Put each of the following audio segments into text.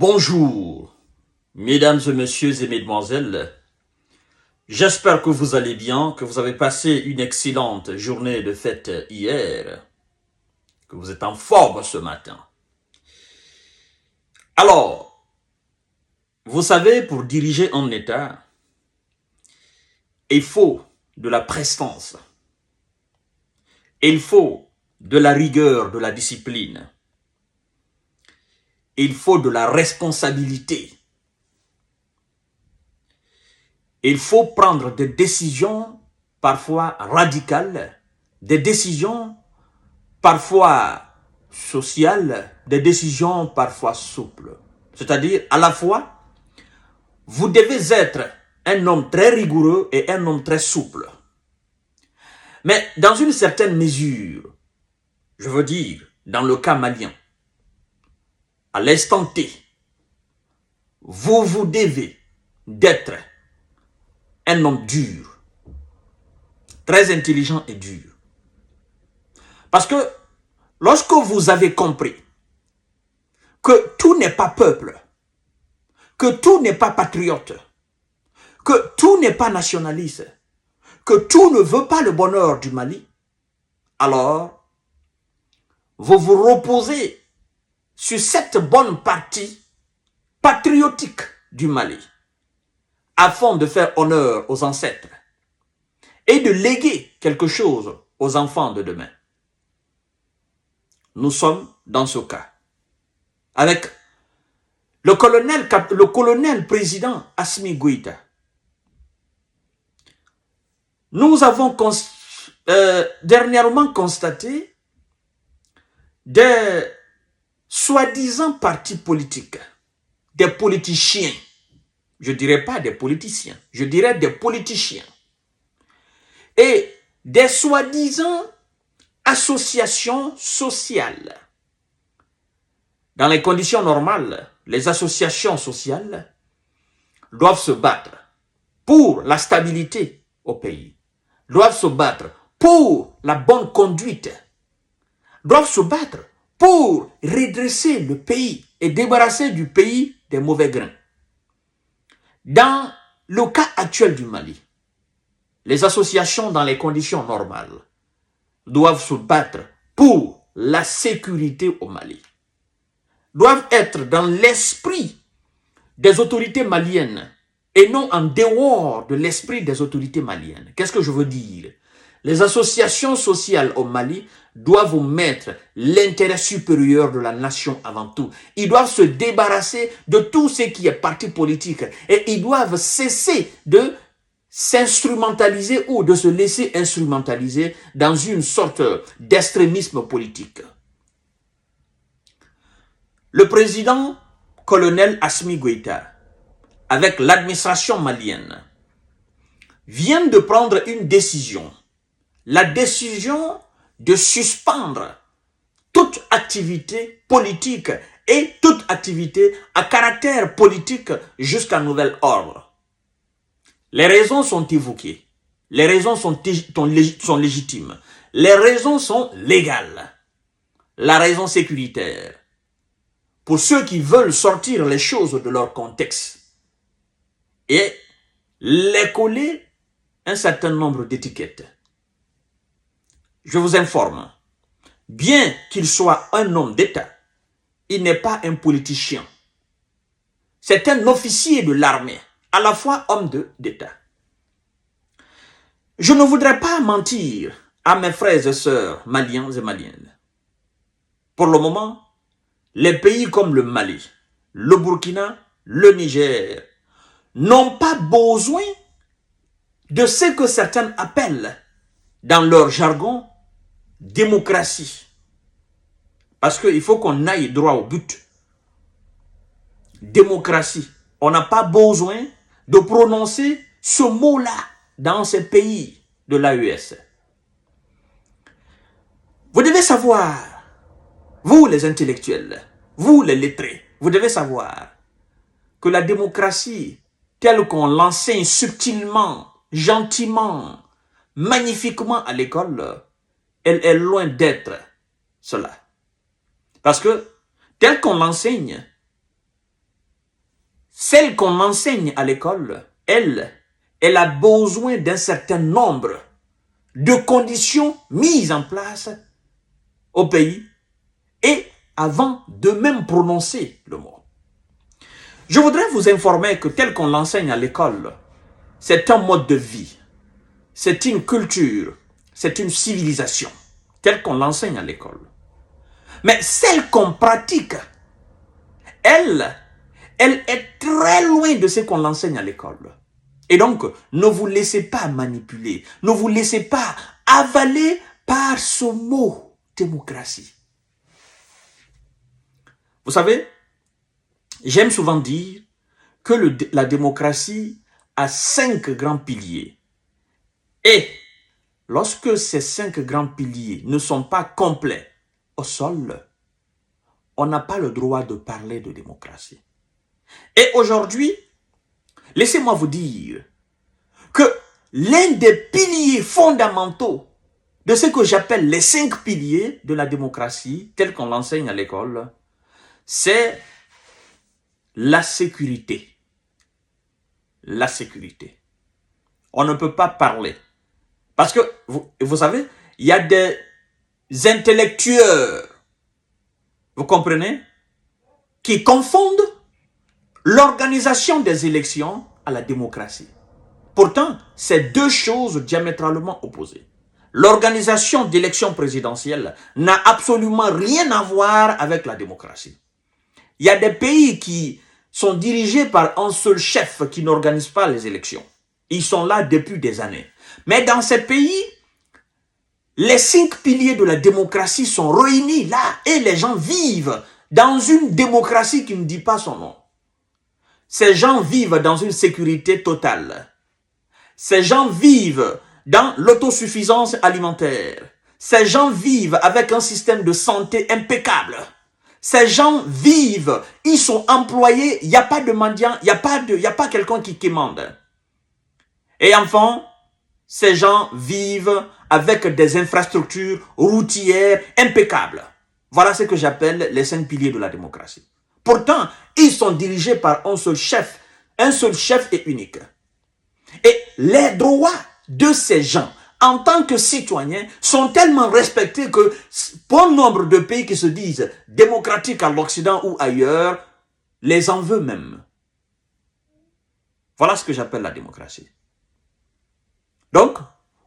Bonjour, mesdames et messieurs et mesdemoiselles. J'espère que vous allez bien, que vous avez passé une excellente journée de fête hier, que vous êtes en forme ce matin. Alors, vous savez, pour diriger un État, il faut de la prestance, il faut de la rigueur, de la discipline, il faut de la responsabilité. Il faut prendre des décisions parfois radicales, des décisions parfois sociales, des décisions parfois souples. C'est-à-dire, à la fois, vous devez être un homme très rigoureux et un homme très souple. Mais dans une certaine mesure, je veux dire, dans le cas malien, à l'instant T, vous devez d'être un homme dur, très intelligent et dur. Parce que lorsque vous avez compris que tout n'est pas peuple, que tout n'est pas patriote, que tout n'est pas nationaliste, que tout ne veut pas le bonheur du Mali, alors vous vous reposez sur cette bonne partie patriotique du Mali afin de faire honneur aux ancêtres et de léguer quelque chose aux enfants de demain. Nous sommes dans ce cas avec le colonel président Assimi Goïta. Nous avons dernièrement constaté des soi-disant partis politiques, des politiciens, je ne dirais pas des politiciens, je dirais des politiciens, et des soi-disant associations sociales. Dans les conditions normales, les associations sociales doivent se battre pour la stabilité au pays, doivent se battre pour la bonne conduite, doivent se battre pour redresser le pays et débarrasser du pays des mauvais grains. Dans le cas actuel du Mali, les associations dans les conditions normales doivent se battre pour la sécurité au Mali, doivent être dans l'esprit des autorités maliennes et non en dehors de l'esprit des autorités maliennes. Qu'est-ce que je veux dire? Les associations sociales au Mali doivent mettre l'intérêt supérieur de la nation avant tout. Ils doivent se débarrasser de tout ce qui est parti politique et ils doivent cesser de s'instrumentaliser ou de se laisser instrumentaliser dans une sorte d'extrémisme politique. Le président colonel Assimi Goïta, avec l'administration malienne, vient de prendre une décision. La décision de suspendre toute activité politique et toute activité à caractère politique jusqu'à nouvel ordre. Les raisons sont évoquées. Les raisons sont légitimes. Les raisons sont légales. La raison sécuritaire, pour ceux qui veulent sortir les choses de leur contexte et les coller un certain nombre d'étiquettes. Je vous informe, bien qu'il soit un homme d'État, il n'est pas un politicien. C'est un officier de l'armée, à la fois homme d'État. Je ne voudrais pas mentir à mes frères et sœurs maliens et maliennes. Pour le moment, les pays comme le Mali, le Burkina, le Niger n'ont pas besoin de ce que certains appellent dans leur jargon démocratie. Parce qu'il faut qu'on aille droit au but. Démocratie. On n'a pas besoin de prononcer ce mot-là dans ces pays de l'AES. Vous devez savoir, vous les intellectuels, vous les lettrés, vous devez savoir que la démocratie, telle qu'on l'enseigne subtilement, gentiment, magnifiquement à l'école, elle est loin d'être cela. Parce que, tel qu'on l'enseigne, celle qu'on enseigne à l'école, elle a besoin d'un certain nombre de conditions mises en place au pays et avant de même prononcer le mot. Je voudrais vous informer que tel qu'on l'enseigne à l'école, c'est un mode de vie, c'est une culture, c'est une civilisation, tel qu'on l'enseigne à l'école. Mais celle qu'on pratique, elle est très loin de ce qu'on l'enseigne à l'école. Et donc, ne vous laissez pas manipuler, ne vous laissez pas avaler par ce mot démocratie. Vous savez, j'aime souvent dire que la démocratie a 5 grands piliers. Et lorsque ces 5 grands piliers ne sont pas complets au sol, on n'a pas le droit de parler de démocratie. Et aujourd'hui, laissez-moi vous dire que l'un des piliers fondamentaux de ce que j'appelle les 5 piliers de la démocratie, tels qu'on l'enseigne à l'école, c'est la sécurité. La sécurité. On ne peut pas parler. Parce que, vous savez, il y a des intellectuels, vous comprenez, qui confondent l'organisation des élections à la démocratie. Pourtant, c'est 2 choses diamétralement opposées. L'organisation d'élections présidentielles n'a absolument rien à voir avec la démocratie. Il y a des pays qui sont dirigés par un seul chef qui n'organise pas les élections. Ils sont là depuis des années. Mais dans ces pays, les 5 piliers de la démocratie sont réunis là et les gens vivent dans une démocratie qui ne dit pas son nom. Ces gens vivent dans une sécurité totale. Ces gens vivent dans l'autosuffisance alimentaire. Ces gens vivent avec un système de santé impeccable. Ces gens vivent, ils sont employés, il n'y a pas de mendiant, il n'y a pas quelqu'un qui quémande. Et enfin, ces gens vivent avec des infrastructures routières impeccables. Voilà ce que j'appelle les 5 piliers de la démocratie. Pourtant, ils sont dirigés par un seul chef et unique. Et les droits de ces gens, en tant que citoyens, sont tellement respectés que bon nombre de pays qui se disent démocratiques à l'Occident ou ailleurs, les en veulent même. Voilà ce que j'appelle la démocratie. Donc,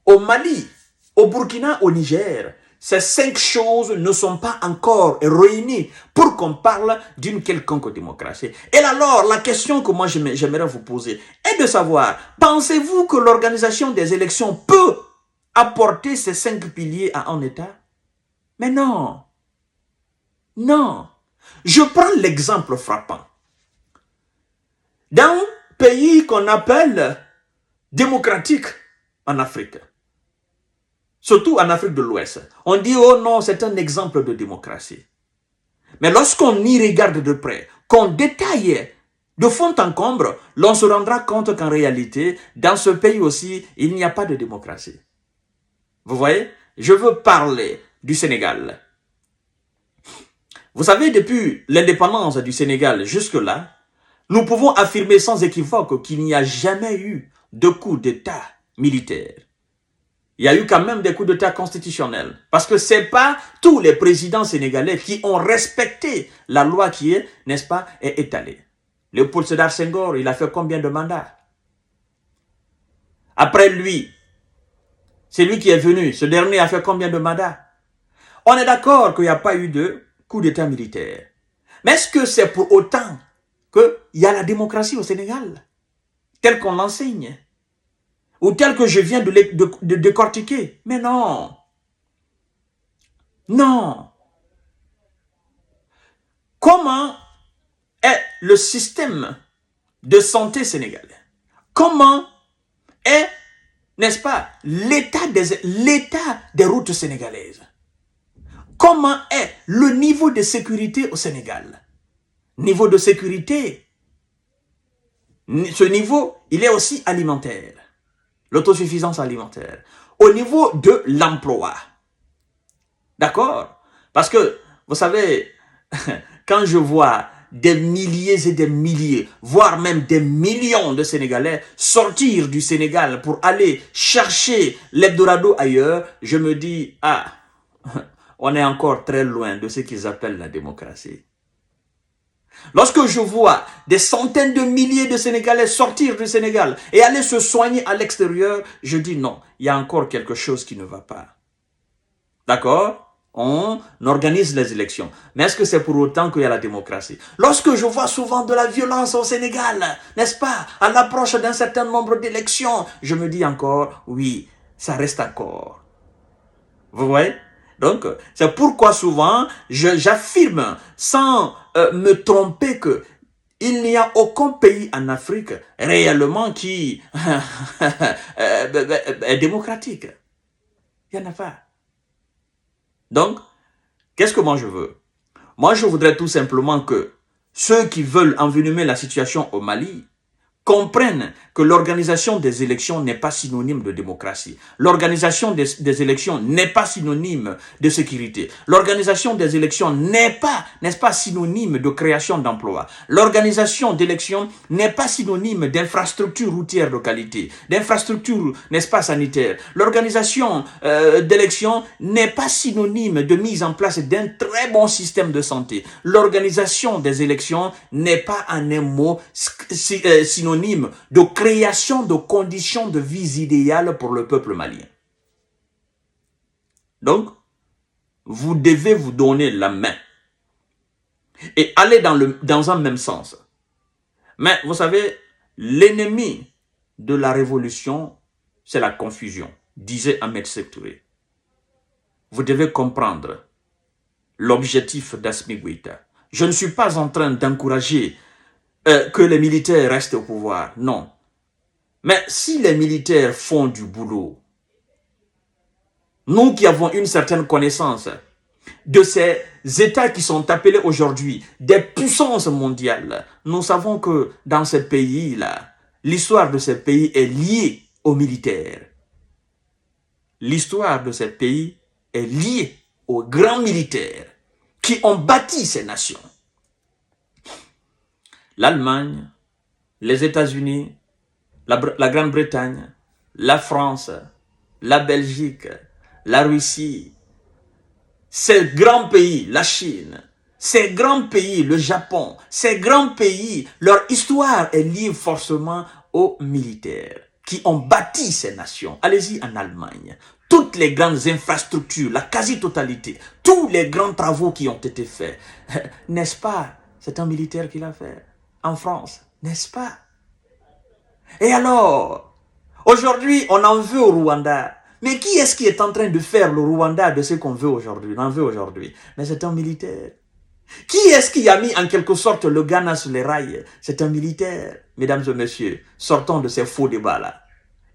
au Mali, au Burkina, au Niger, ces 5 choses ne sont pas encore réunies pour qu'on parle d'une quelconque démocratie. Et alors, la question que moi j'aimerais vous poser est de savoir, pensez-vous que l'organisation des élections peut apporter ces 5 piliers à un État? Mais non. Non. Je prends l'exemple frappant. Dans un pays qu'on appelle démocratique en Afrique, surtout en Afrique de l'Ouest, on dit, oh non, c'est un exemple de démocratie. Mais lorsqu'on y regarde de près, qu'on détaille de fond en comble, l'on se rendra compte qu'en réalité, dans ce pays aussi, il n'y a pas de démocratie. Vous voyez, je veux parler du Sénégal. Vous savez, depuis l'indépendance du Sénégal jusque-là, nous pouvons affirmer sans équivoque qu'il n'y a jamais eu de coup d'État militaire. Il y a eu quand même des coups d'État constitutionnels. Parce que ce n'est pas tous les présidents sénégalais qui ont respecté la loi qui est, n'est-ce pas, est étalée. Léopold Sédar Senghor, il a fait combien de mandats? Après lui, c'est lui qui est venu. Ce dernier a fait combien de mandats? On est d'accord qu'il n'y a pas eu de coup d'État militaire. Mais est-ce que c'est pour autant qu'il y a la démocratie au Sénégal, telle qu'on l'enseigne? Ou tel que je viens de décortiquer. Mais non. Non. Comment est le système de santé sénégalais? Comment est, n'est-ce pas, l'état des routes sénégalaises? Comment est le niveau de sécurité au Sénégal? Niveau de sécurité, ce niveau, il est aussi alimentaire. L'autosuffisance alimentaire, au niveau de l'emploi. D'accord? Parce que, vous savez, quand je vois des milliers et des milliers, voire même des millions de Sénégalais sortir du Sénégal pour aller chercher l'Eldorado ailleurs, je me dis, ah, on est encore très loin de ce qu'ils appellent la démocratie. Lorsque je vois des centaines de milliers de Sénégalais sortir du Sénégal et aller se soigner à l'extérieur, je dis non, il y a encore quelque chose qui ne va pas. D'accord? On organise les élections. Mais est-ce que c'est pour autant qu'il y a la démocratie? Lorsque je vois souvent de la violence au Sénégal, n'est-ce pas, à l'approche d'un certain nombre d'élections, je me dis encore, oui, ça reste encore. Vous voyez? Donc, c'est pourquoi souvent, j'affirme sans me tromper que il n'y a aucun pays en Afrique réellement qui est démocratique. Il n'y en a pas. Donc, qu'est-ce que moi je veux? Moi, je voudrais tout simplement que ceux qui veulent envenimer la situation au Mali comprennent que l'organisation des élections n'est pas synonyme de démocratie. L'organisation des élections n'est pas synonyme de sécurité. L'organisation des élections n'est pas, n'est-ce pas, synonyme de création d'emplois. L'organisation d'élections n'est pas synonyme d'infrastructures routières de qualité, d'infrastructures, n'est-ce pas, sanitaires. L'organisation d'élections n'est pas synonyme de mise en place d'un très bon système de santé. L'organisation des élections n'est pas en un mot synonyme de création de conditions de vie idéales pour le peuple malien. Donc, vous devez vous donner la main et aller dans un même sens. Mais vous savez, l'ennemi de la révolution, c'est la confusion, disait Ahmed Sékou Touré. Vous devez comprendre l'objectif d'Assimi Goïta. Je ne suis pas en train d'encourager que les militaires restent au pouvoir. Non. Mais si les militaires font du boulot, nous qui avons une certaine connaissance de ces États qui sont appelés aujourd'hui des puissances mondiales, nous savons que dans ces pays-là, l'histoire de ces pays est liée aux militaires. L'histoire de ces pays est liée aux grands militaires qui ont bâti ces nations. L'Allemagne, les États-Unis, la Grande-Bretagne, la France, la Belgique, la Russie, ces grands pays, la Chine, ces grands pays, le Japon, ces grands pays, leur histoire est liée forcément aux militaires qui ont bâti ces nations. Allez-y en Allemagne. Toutes les grandes infrastructures, la quasi-totalité, tous les grands travaux qui ont été faits, n'est-ce pas? C'est un militaire qui l'a fait. En France, n'est-ce pas? Et alors, aujourd'hui, on en veut au Rwanda. Mais qui est-ce qui est en train de faire le Rwanda de ce qu'on veut aujourd'hui? On en veut aujourd'hui. Mais c'est un militaire. Qui est-ce qui a mis en quelque sorte le Ghana sur les rails? C'est un militaire. Mesdames et messieurs, sortons de ces faux débats-là.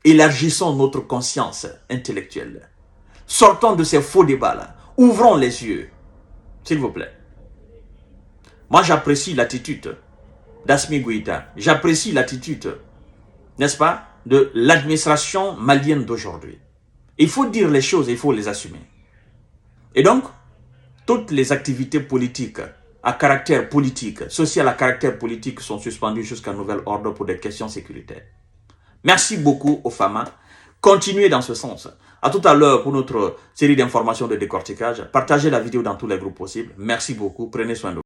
Élargissons notre conscience intellectuelle. Sortons de ces faux débats-là. Ouvrons les yeux. S'il vous plaît. Moi, j'apprécie l'attitude d'Assimi Goïta. J'apprécie l'attitude, n'est-ce pas, de l'administration malienne d'aujourd'hui. Il faut dire les choses et il faut les assumer. Et donc, toutes les activités politiques à caractère politique, sociales à caractère politique sont suspendues jusqu'à nouvel ordre pour des questions sécuritaires. Merci beaucoup aux FAMA. Continuez dans ce sens. À tout à l'heure pour notre série d'informations de décortiquage. Partagez la vidéo dans tous les groupes possibles. Merci beaucoup. Prenez soin de vous.